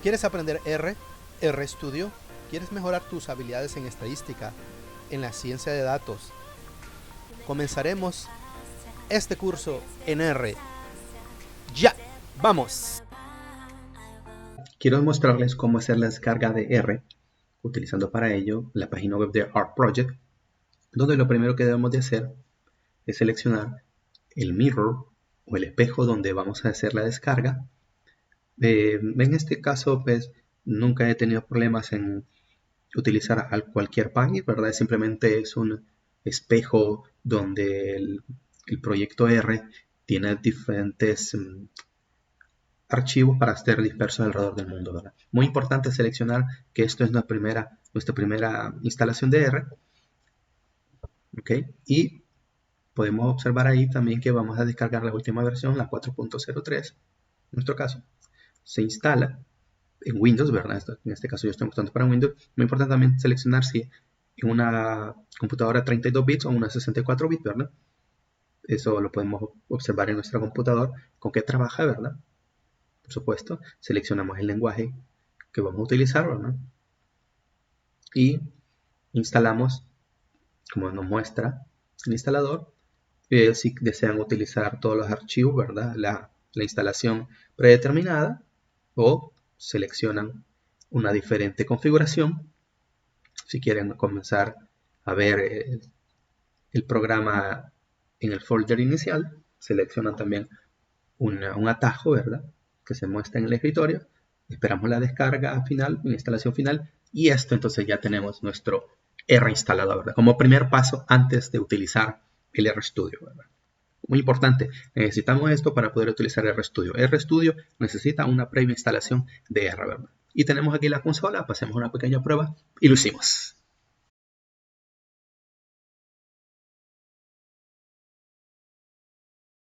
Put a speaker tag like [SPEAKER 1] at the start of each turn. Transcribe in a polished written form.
[SPEAKER 1] ¿Quieres aprender R, RStudio? ¿Quieres mejorar tus habilidades en estadística, en la ciencia de datos? Comenzaremos este curso en R. ¡Ya! ¡Vamos!
[SPEAKER 2] Quiero mostrarles cómo hacer la descarga de R, utilizando para ello la página web de Art Project, donde lo primero que debemos de hacer es seleccionar el mirror o el espejo donde vamos a hacer la descarga. En este caso, pues, nunca he tenido problemas en utilizar cualquier página, ¿verdad? Simplemente es un espejo donde el proyecto R tiene diferentes archivos para ser dispersos alrededor del mundo, ¿verdad? Muy importante seleccionar que esto es nuestra primera instalación de R, ¿ok? Y podemos observar ahí también que vamos a descargar la última versión, la 4.03, en nuestro caso. Se instala en Windows, ¿verdad? En este caso yo estoy mostrando para Windows. Muy importante también seleccionar si en una computadora 32 bits o una 64 bits, ¿verdad? Eso lo podemos observar en nuestra computadora con qué trabaja, ¿verdad? Por supuesto, seleccionamos el lenguaje que vamos a utilizar, ¿verdad? Y instalamos, como nos muestra el instalador. Si desean utilizar todos los archivos, ¿verdad? La instalación predeterminada, o seleccionan una diferente configuración. Si quieren comenzar a ver el programa en el folder inicial, seleccionan también un atajo, ¿verdad? Que se muestra en el escritorio. Esperamos la descarga final, la instalación final, y esto entonces ya tenemos nuestro R instalado, ¿verdad? Como primer paso antes de utilizar el RStudio, ¿verdad? Muy importante, necesitamos esto para poder utilizar RStudio. RStudio necesita una previa instalación de R, ¿verdad? Y tenemos aquí la consola, pasemos una pequeña prueba y lo hicimos.